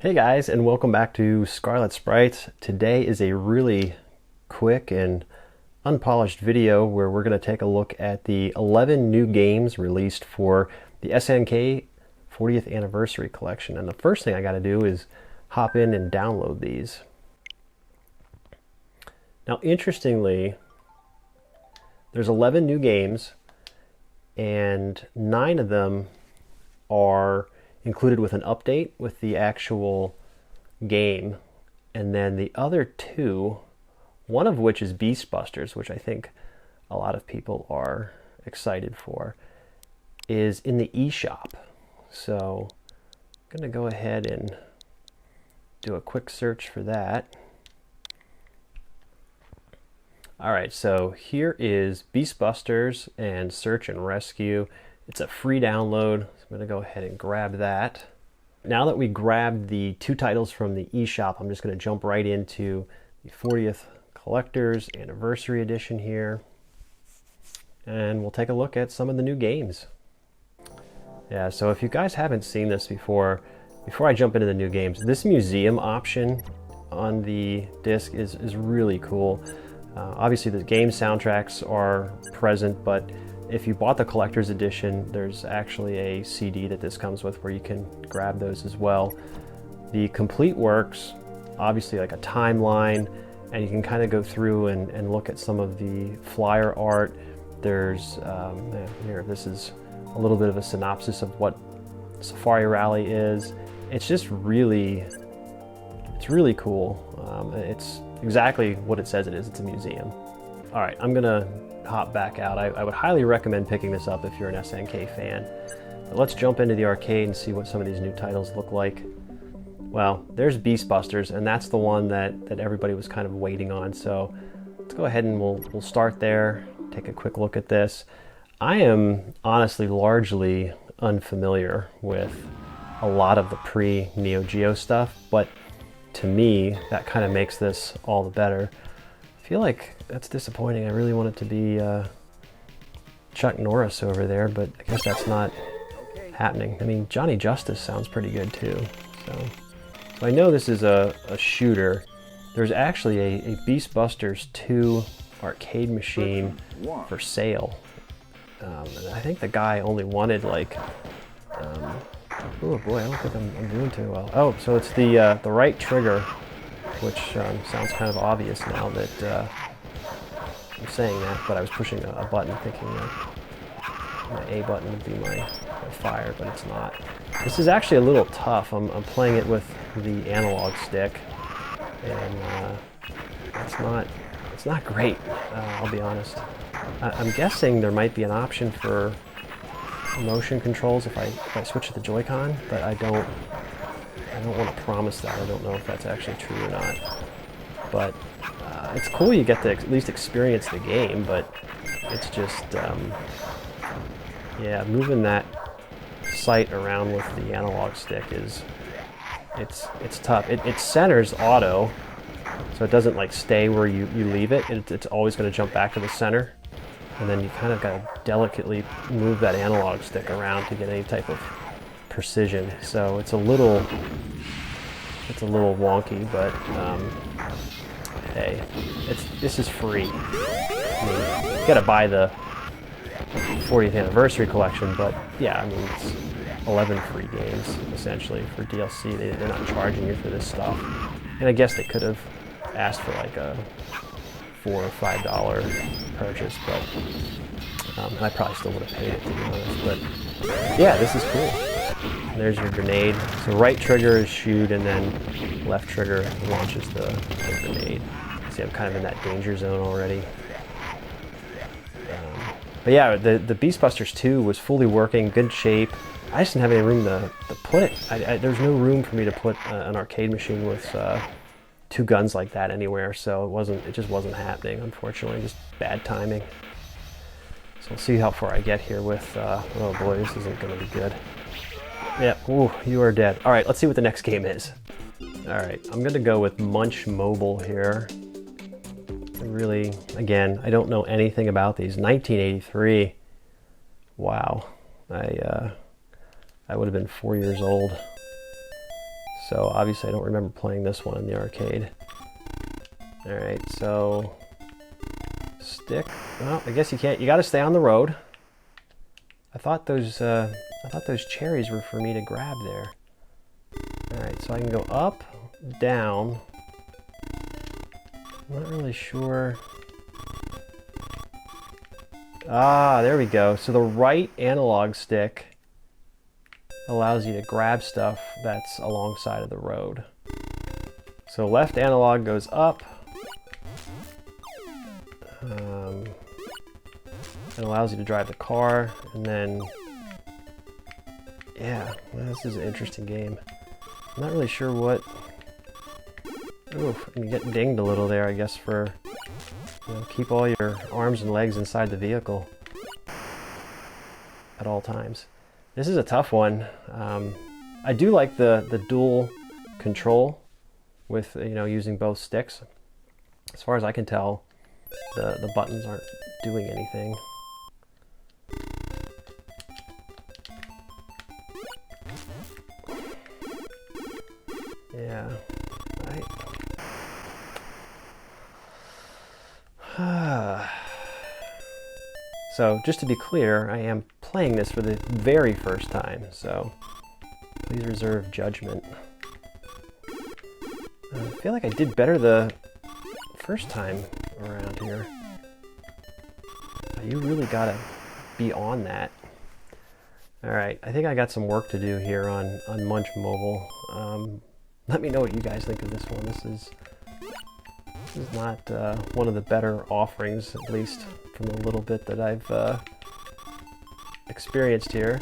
Hey guys, and welcome back to Scarlet Sprites. Today is a really quick and unpolished video where we're going to take a look at the 11 new games released for the SNK 40th Anniversary Collection. And the first thing I got to do is hop in and download these. Now, interestingly, there's 11 new games, and 9 of them are included with an update with the actual game, and then the other 2, one of which is Beast Busters, which I think a lot of people are excited for, is in the eShop. So I'm going to go ahead and do a quick search for that. Alright, so here is Beast Busters and Search and Rescue. It's a free download, so I'm going to go ahead and grab that. Now that we grabbed the 2 titles from the eShop, I'm just going to jump right into the 40th Collector's Anniversary Edition here. And we'll take a look at some of the new games. Yeah, so if you guys haven't seen this before I jump into the new games, this museum option on the disc is really cool. Obviously the game soundtracks are present, but if you bought the collector's edition, there's actually a CD that this comes with where you can grab those as well. The complete works, obviously like a timeline, and you can kind of go through and look at some of the flyer art. There's, here, this is a little bit of a synopsis of what Safari Rally is. It's just really, it's really cool. It's exactly what it says it is. It's a museum. All right, I'm gonna hop back out. I would highly recommend picking this up if you're an SNK fan. But let's jump into the arcade and see what some of these new titles look like. Well, there's Beast Busters, and that's the one that everybody was kind of waiting on. So let's go ahead and we'll start there, take a quick look at this. I am honestly largely unfamiliar with a lot of the pre-Neo Geo stuff, but to me, that kind of makes this all the better. I feel like that's disappointing. I really want it to be Chuck Norris over there, but I guess that's not happening. I mean, Johnny Justice sounds pretty good too. So I know this is a shooter. There's actually a Beast Busters 2 arcade machine for sale. And I think the guy only wanted like, oh boy, I don't think I'm doing too well. Oh, so it's the right trigger, which sounds kind of obvious now that I'm saying that, but I was pushing a button thinking that my A button would be my fire, but it's not. This is actually a little tough. I'm playing it with the analog stick, and it's not great, I'll be honest. I'm guessing there might be an option for motion controls if I switch to the Joy-Con, but I don't want to promise that. I don't know if that's actually true or not. But it's cool you get to at least experience the game, but it's just, yeah, moving that sight around with the analog stick it's tough. It centers auto, so it doesn't like stay where you leave it. It's always going to jump back to the center, and then you kind of got to delicately move that analog stick around to get any type of precision. So it's a little wonky, but hey, this is free. I mean, you gotta buy the 40th Anniversary Collection, but yeah, I mean, it's 11 free games essentially for DLC. They're not charging you for this stuff, and I guess they could have asked for like a $4 or $5 purchase, but I probably still would have paid it, to be honest. But yeah, this is cool. There's your grenade. So right trigger is shoot, and then left trigger launches the grenade. See, I'm kind of in that danger zone already. But yeah, the Beast Busters 2 was fully working, good shape. I just didn't have any room to put it. There's no room for me to put an arcade machine with 2 guns like that anywhere, so it just wasn't happening, unfortunately. Just bad timing. So we'll see how far I get here with, oh boy, this isn't going to be good. Yeah, ooh, you are dead. All right, let's see what the next game is. All right, I'm going to go with Munch Mobile here. Really, again, I don't know anything about these. 1983. Wow. I would have been 4 years old. So obviously I don't remember playing this one in the arcade. Alright, so stick. Well, I guess you can't. You gotta stay on the road. I thought those cherries were for me to grab there. Alright, so I can go up, down. I'm not really sure. Ah, there we go. So the right analog stick allows you to grab stuff that's alongside of the road. So left analog goes up. It allows you to drive the car, and then, yeah, well, this is an interesting game. I'm not really sure what. Oof, and you get dinged a little there, I guess, for, you know, keep all your arms and legs inside the vehicle at all times. This is a tough one. I do like the dual control with, you know, using both sticks. As far as I can tell, the buttons aren't doing anything. Yeah, so just to be clear, I am playing this for the very first time, so please reserve judgment. I feel like I did better the first time around here. You really gotta be on that. Alright, I think I got some work to do here on Munch Mobile. Let me know what you guys think of this one. This is not one of the better offerings, at least from the little bit that I've experienced here.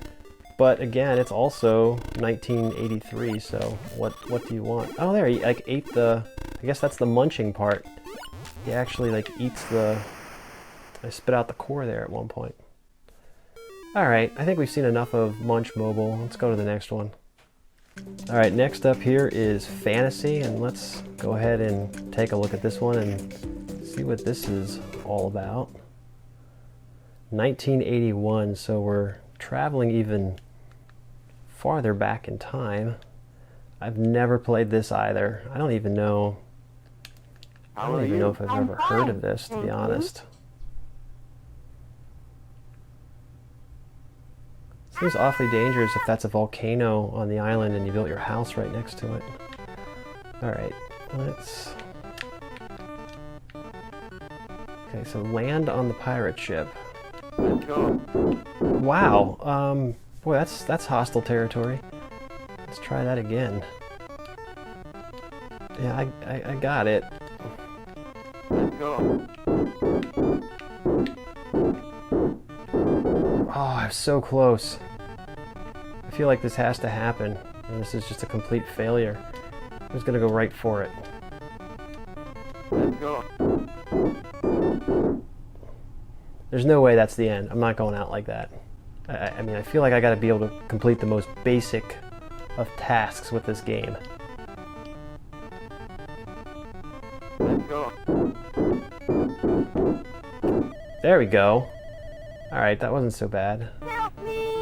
But again, it's also 1983, so what do you want? Oh, there, he like ate the, I guess that's the munching part. He actually like eats the, I spit out the core there at one point. Alright, I think we've seen enough of Munch Mobile. Let's go to the next one. Alright, next up here is Fantasy, and let's go ahead and take a look at this one and see what this is all about. 1981, so we're traveling even farther back in time. I've never played this either. I don't even know if I've ever heard of this, to be honest. Seems awfully dangerous if that's a volcano on the island and you built your house right next to it. Alright, let's... Okay, so land on the pirate ship. Wow, boy, that's hostile territory. Let's try that again. Yeah, I got it. Oh, I'm so close. I feel like this has to happen, and this is just a complete failure. I was gonna go right for it. There's no way that's the end. I'm not going out like that. I mean, I feel like I gotta be able to complete the most basic of tasks with this game. There we go. Alright, that wasn't so bad.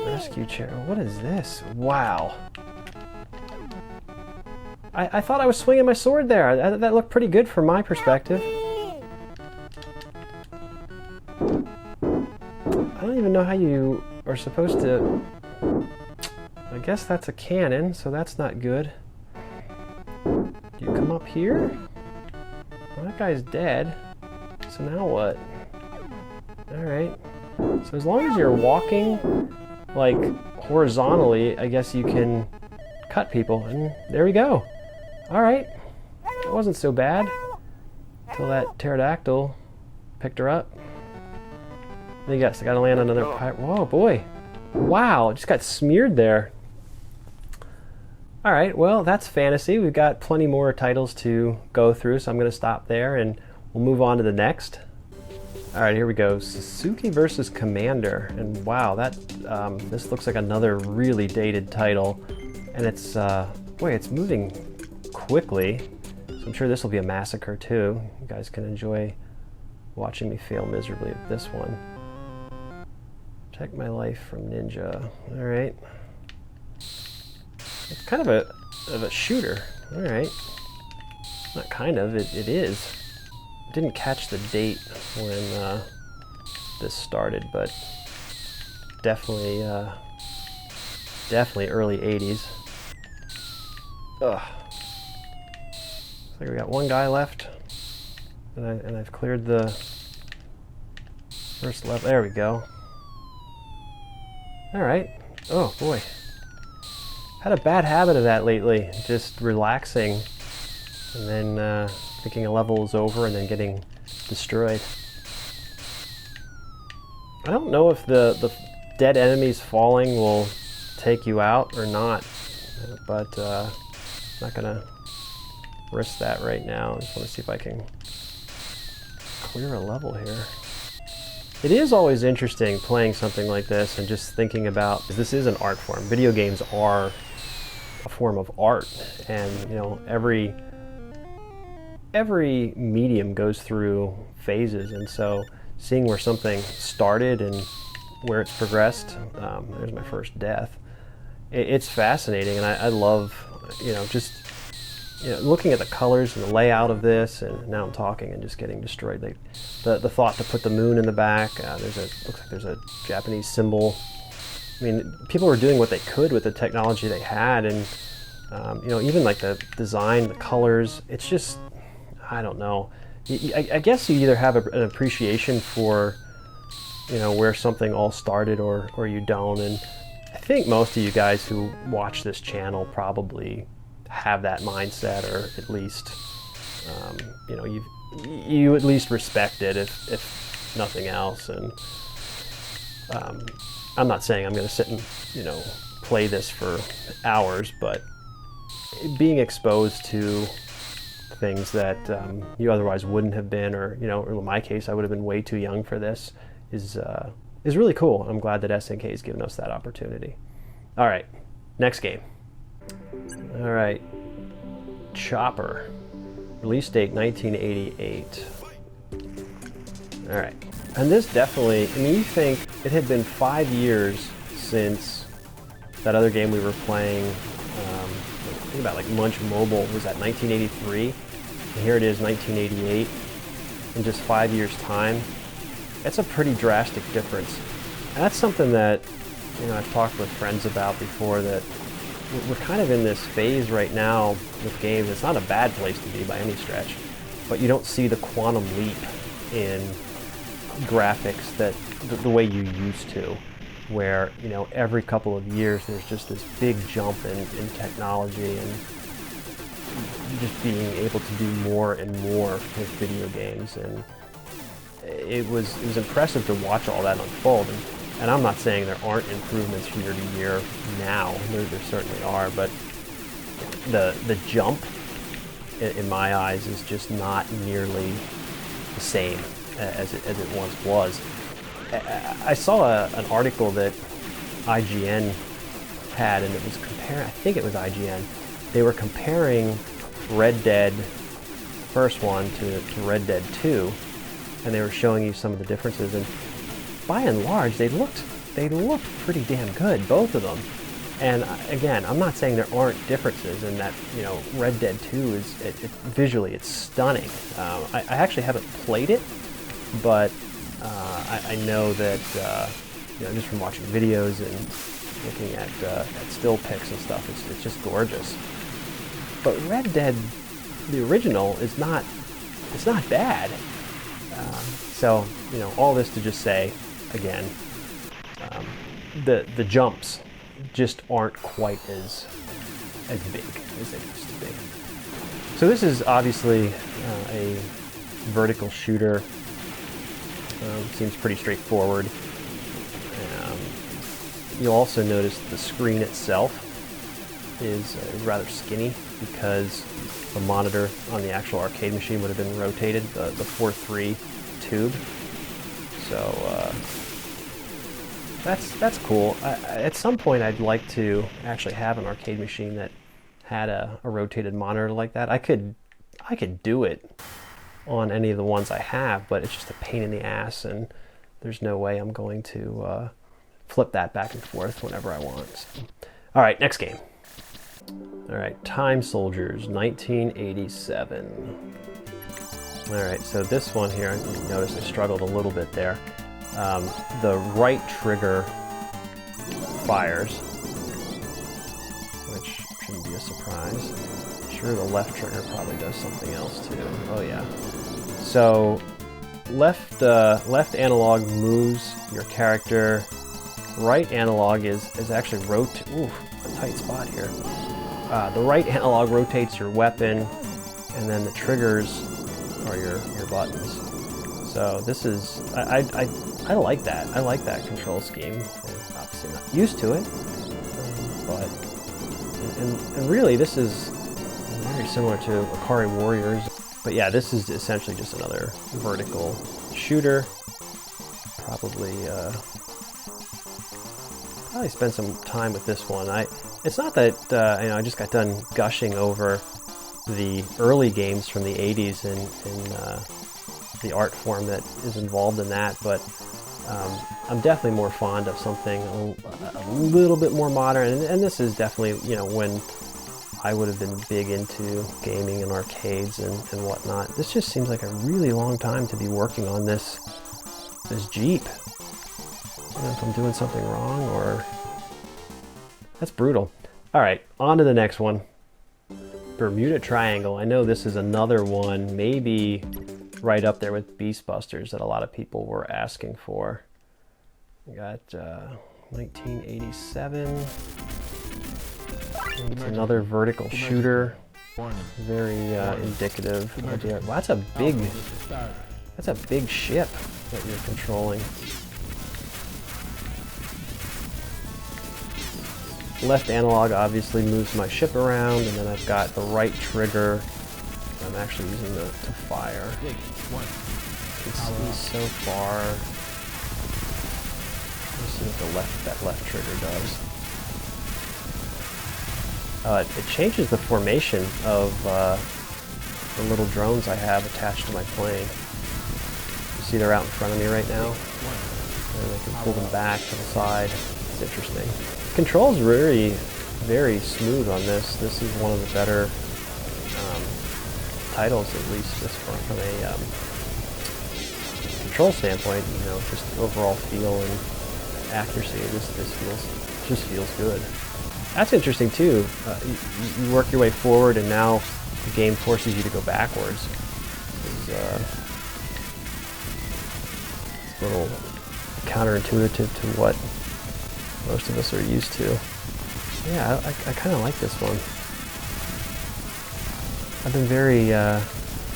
Rescue chair. What is this? Wow. I thought I was swinging my sword there. That looked pretty good from my perspective. I don't even know how you are supposed to... I guess that's a cannon, so that's not good. You come up here? Well, that guy's dead. So now what? Alright. So as long as you're walking, like, horizontally, I guess you can cut people. And there we go. Alright. It wasn't so bad. Until that pterodactyl picked her up. I guess I gotta land on another pirate. Whoa, boy. Wow, it just got smeared there. Alright, well, that's Fantasy. We've got plenty more titles to go through, so I'm gonna stop there and we'll move on to the next. Alright, here we go. Suzuki versus Commander. And wow, that this looks like another really dated title. And it's, boy, it's moving quickly. So I'm sure this will be a massacre too. You guys can enjoy watching me fail miserably at this one. Protect my life from Ninja. Alright. It's kind of of a shooter. All right. Not kind of, it is. Didn't catch the date when this started, but definitely definitely early 80s. Ugh. Looks like we got one guy left, and I've cleared the first level. There we go. All right. Oh boy. Had a bad habit of that lately, just relaxing and then thinking a level is over and then getting destroyed. I don't know if the dead enemies falling will take you out or not, but I'm not gonna risk that right now. I just want to see if I can clear a level here. It is always interesting playing something like this and just thinking about, this is an art form. Video games are a form of art, and you know, every medium goes through phases, and so seeing where something started and where it's progressed, there's my first death. It's fascinating, and I love, you know, just looking at the colors and the layout of this, and now I'm talking and just getting destroyed. The thought to put the moon in the back, looks like there's a Japanese symbol. I mean, people were doing what they could with the technology they had, and you know, even like the design, the colors, it's just, I don't know. I guess you either have an appreciation for, you know, where something all started, or you don't. And I think most of you guys who watch this channel probably have that mindset, or at least, you know, you at least respect it, if nothing else. And I'm not saying I'm going to sit and, you know, play this for hours, but being exposed to things that you otherwise wouldn't have been, or, you know, in my case, I would have been way too young for this, is really cool. I'm glad that SNK has given us that opportunity. All right, next game. All right, Chopper, release date 1988. All right, and this definitely, I mean, you think it had been 5 years since that other game we were playing. Think about like Munch Mobile was at 1983, and here it is 1988, in just 5 years time. That's a pretty drastic difference. And that's something that, you know, I've talked with friends about before, that we're kind of in this phase right now with games. It's not a bad place to be by any stretch, but you don't see the quantum leap in graphics that the way you used to, where, you know, every couple of years there's just this big jump in technology, and just being able to do more and more with video games. And it was impressive to watch all that unfold. And I'm not saying there aren't improvements year to year now. There certainly are, but the jump, in my eyes, is just not nearly the same as it once was. I saw an article that IGN had, and it was comparing, I think it was IGN, they were comparing Red Dead, first one, to Red Dead 2, and they were showing you some of the differences, and by and large, they looked pretty damn good, both of them. And again, I'm not saying there aren't differences, and that, you know, Red Dead 2 is visually, it's stunning. I actually haven't played it, but I know that, you know, just from watching videos and looking at still pics and stuff, it's just gorgeous. But Red Dead, the original, it's not bad. So, you know, all this to just say, again, the jumps just aren't quite as big as they used to be. So this is obviously a vertical shooter. Seems pretty straightforward. You'll also notice the screen itself is rather skinny, because the monitor on the actual arcade machine would have been rotated, the 4.3 tube. So that's cool. At some point, I'd like to actually have an arcade machine that had a rotated monitor like that. I could do it on any of the ones I have, but it's just a pain in the ass, and there's no way I'm going to flip that back and forth whenever I want. So. All right, next game. All right, Time Soldiers, 1987. All right, so this one here, you notice I struggled a little bit there. The right trigger fires, which shouldn't be a surprise. I'm sure the left trigger probably does something else too. Oh yeah. So left analog moves your character. Right analog is actually rotate. Ooh, a tight spot here. The right analog rotates your weapon, and then the triggers are your buttons. So this is I like that. I like that control scheme. I'm obviously not used to it, but and really this is very similar to Akari Warriors. But yeah, this is essentially just another vertical shooter. Probably spend some time with this one. It's not that I just got done gushing over the early games from the 80s and the art form that is involved in that, but I'm definitely more fond of something a little bit more modern, and this is definitely, when I would have been big into gaming and arcades and whatnot. This just seems like a really long time to be working on this Jeep. I don't know if I'm doing something wrong or... That's brutal. All right, on to the next one. Bermuda Triangle. I know this is another one, maybe right up there with Beast Busters, that a lot of people were asking for. We got 1987. It's another vertical shooter. Very indicative. Wow, that's a big ship that you're controlling. Left analog obviously moves my ship around, and then I've got the right trigger I'm actually using to fire. You can see so far. Let's see what that left trigger does. It changes the formation of the little drones I have attached to my plane. You see they're out in front of me right now, and I can pull them back to the side. It's interesting. Control's very, very smooth on this. This is one of the better titles, at least just from a control standpoint. Just overall feel and accuracy. This just feels good. That's interesting too. You work your way forward, and now the game forces you to go backwards. It's a little counterintuitive to what most of us are used to. Yeah, I kind of like this one. I've been very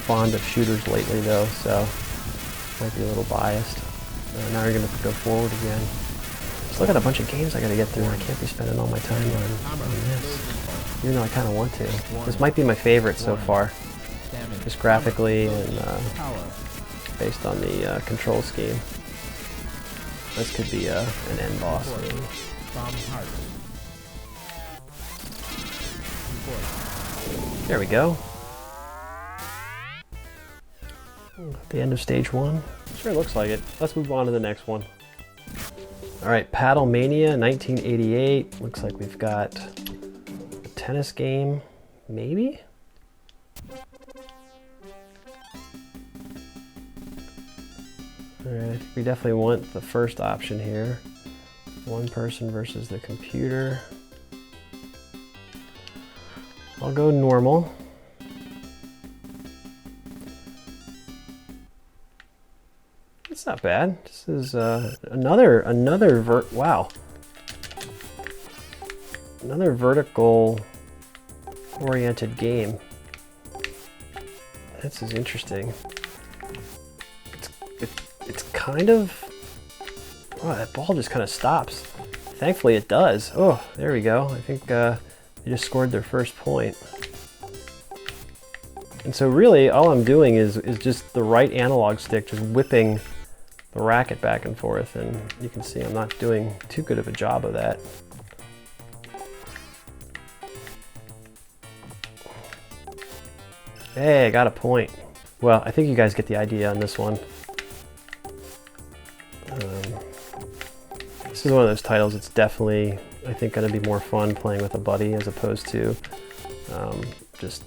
fond of shooters lately though, so might be a little biased. Now we're going to go forward again. Still got a bunch of games I got to get through, and I can't be spending all my time on this, even though I kind of want to. This might be my favorite so far, just graphically and based on the control scheme. This could be an end boss. Maybe. There we go. At the end of stage 1. Sure looks like it. Let's move on to the next one. Alright, Paddle Mania, 1988. Looks like we've got a tennis game, maybe? Alright, we definitely want the first option here. One person versus the computer. I'll go normal. It's not bad. This is another vertical oriented game. This is interesting. It's kind of... Oh, that ball just kind of stops. Thankfully it does. Oh, there we go. I think they just scored their first point. And so really all I'm doing is just the right analog stick just whipping the racket back and forth, and you can see I'm not doing too good of a job of that. Hey, I got a point. Well, I think you guys get the idea on this one. This is one of those titles, it's definitely I think going to be more fun playing with a buddy as opposed to just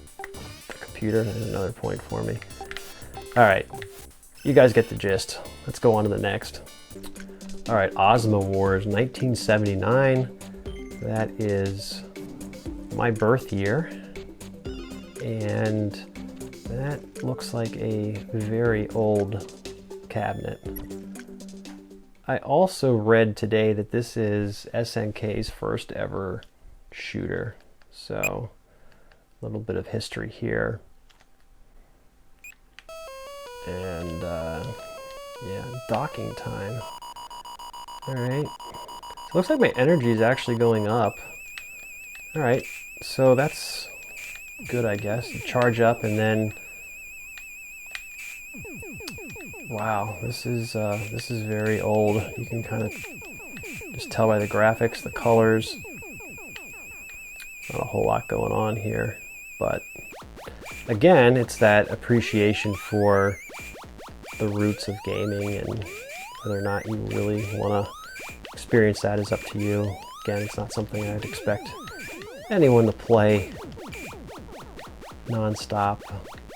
the computer. There's another point for me. All right, you guys get the gist. Let's go on to the next. All right, Osmo Wars 1979. That is my birth year. And that looks like a very old cabinet. I also read today that this is SNK's first ever shooter. So a little bit of history here. And yeah, docking time. All right. So looks like my energy is actually going up. All right, so that's good, I guess. You charge up and then, wow, this is very old. You can kind of just tell by the graphics, the colors. Not a whole lot going on here, but again, it's that appreciation for the roots of gaming, and whether or not you really want to experience that is up to you. Again, it's not something I'd expect anyone to play non-stop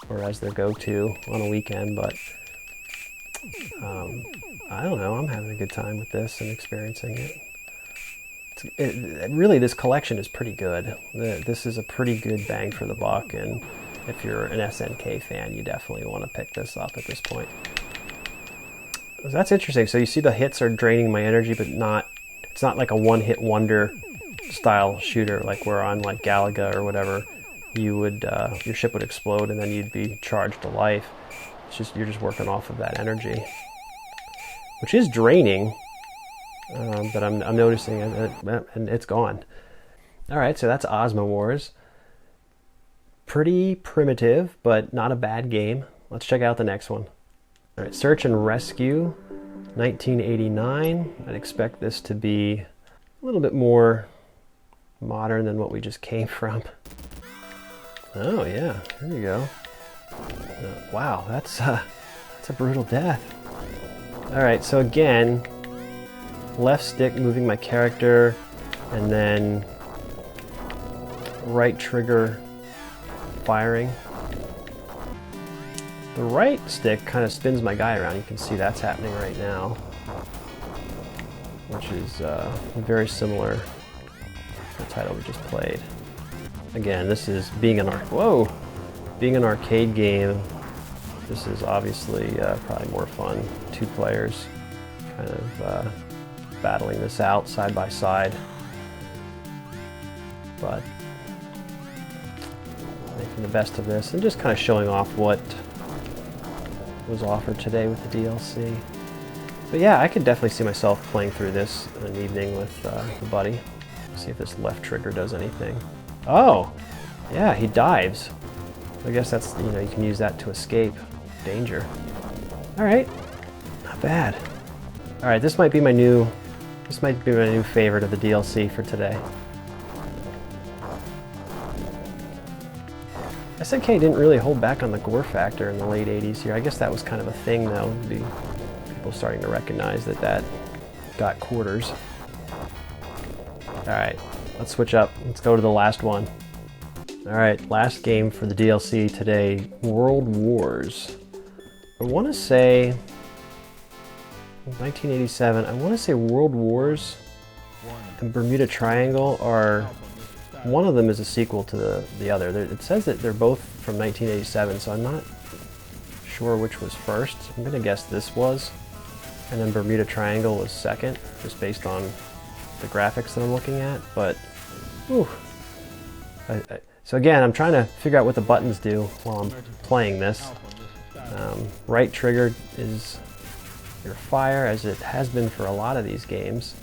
or as their go-to on a weekend, but I don't know, I'm having a good time with this and experiencing it. Really, this collection is pretty good. This is a pretty good bang for the buck, and if you're an SNK fan, you definitely want to pick this up at this point. So that's interesting. So you see the hits are draining my energy, but it's not like a one-hit wonder style shooter like we're on like Galaga or whatever. You would your ship would explode and then you'd be charged to life. It's just you're just working off of that energy, which is draining. But I'm noticing it, and it's gone. All right, so that's Osmo Wars. Pretty primitive, but not a bad game. Let's check out the next one. All right, Search and Rescue, 1989. I'd expect this to be a little bit more modern than what we just came from. Oh yeah, here we go. Wow, that's a brutal death. All right, so again, left stick moving my character, and then right trigger firing. The right stick kind of spins my guy around. You can see that's happening right now, which is very similar to the title we just played. Again, this is being an arcade game. This is obviously probably more fun. 2 players kind of battling this out side by side, but making the best of this and just kind of showing off what was offered today with the DLC. But yeah, I could definitely see myself playing through this in an evening with a buddy. See if this left trigger does anything. Oh, yeah, he dives. I guess that's, you know, you can use that to escape danger. All right, not bad. All right, this might be my new favorite of the DLC for today. SNK didn't really hold back on the gore factor in the late 80s here. I guess that was kind of a thing, though. People starting to recognize that got quarters. All right, let's switch up. Let's go to the last one. All right, last game for the DLC today, World Wars. I want to say 1987. I want to say World Wars and Bermuda Triangle are, one of them is a sequel to the other. It says that they're both from 1987, so I'm not sure which was first. I'm gonna guess this was, and then Bermuda Triangle was second, just based on the graphics that I'm looking at. But, whew. So again, I'm trying to figure out what the buttons do while I'm playing this. Right trigger is your fire, as it has been for a lot of these games.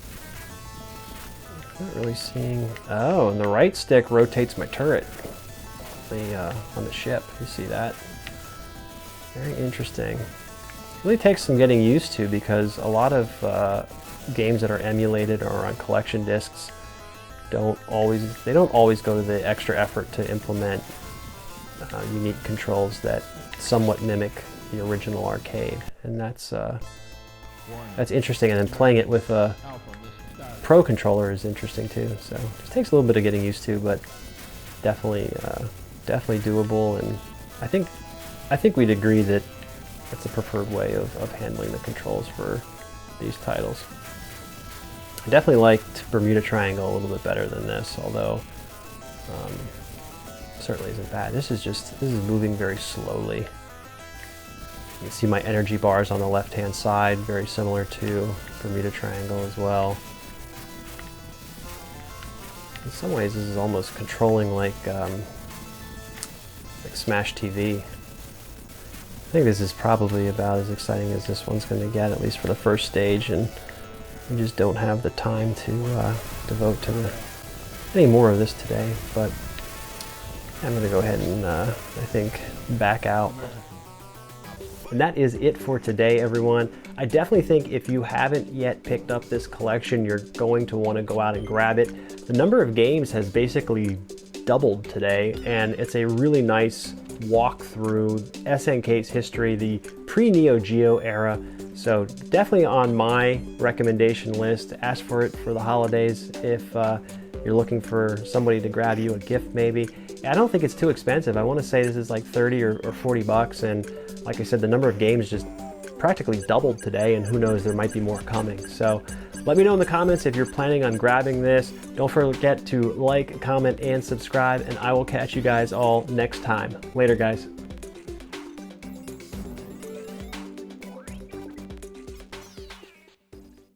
Not really seeing. Oh, and the right stick rotates my turret on the ship. You see that? Very interesting. Really takes some getting used to, because a lot of games that are emulated or on collection discs don't always go to the extra effort to implement unique controls that somewhat mimic the original arcade, and that's interesting. And then playing it with a Pro controller is interesting too. So it just takes a little bit of getting used to, but definitely doable. And I think we'd agree that it's a preferred way of handling the controls for these titles. I definitely liked Bermuda Triangle a little bit better than this, although certainly isn't bad. This is moving very slowly. You can see my energy bars on the left-hand side, very similar to Bermuda Triangle as well. In some ways, this is almost controlling like Smash TV. I think this is probably about as exciting as this one's going to get, at least for the first stage, and we just don't have the time to devote to any more of this today, but I'm going to go ahead and I think back out. And that is it for today, everyone. I definitely think if you haven't yet picked up this collection, you're going to want to go out and grab it. The number of games has basically doubled today, and it's a really nice walk through SNK's history, the pre-Neo Geo era. So definitely on my recommendation list. Ask for it for the holidays if you're looking for somebody to grab you a gift maybe. I don't think it's too expensive. I want to say this is like 30 or 40 bucks, and like I said, the number of games just practically doubled today, and who knows, there might be more coming. So let me know in the comments if you're planning on grabbing this. Don't forget to like, comment, and subscribe, and I will catch you guys all next time. Later, guys.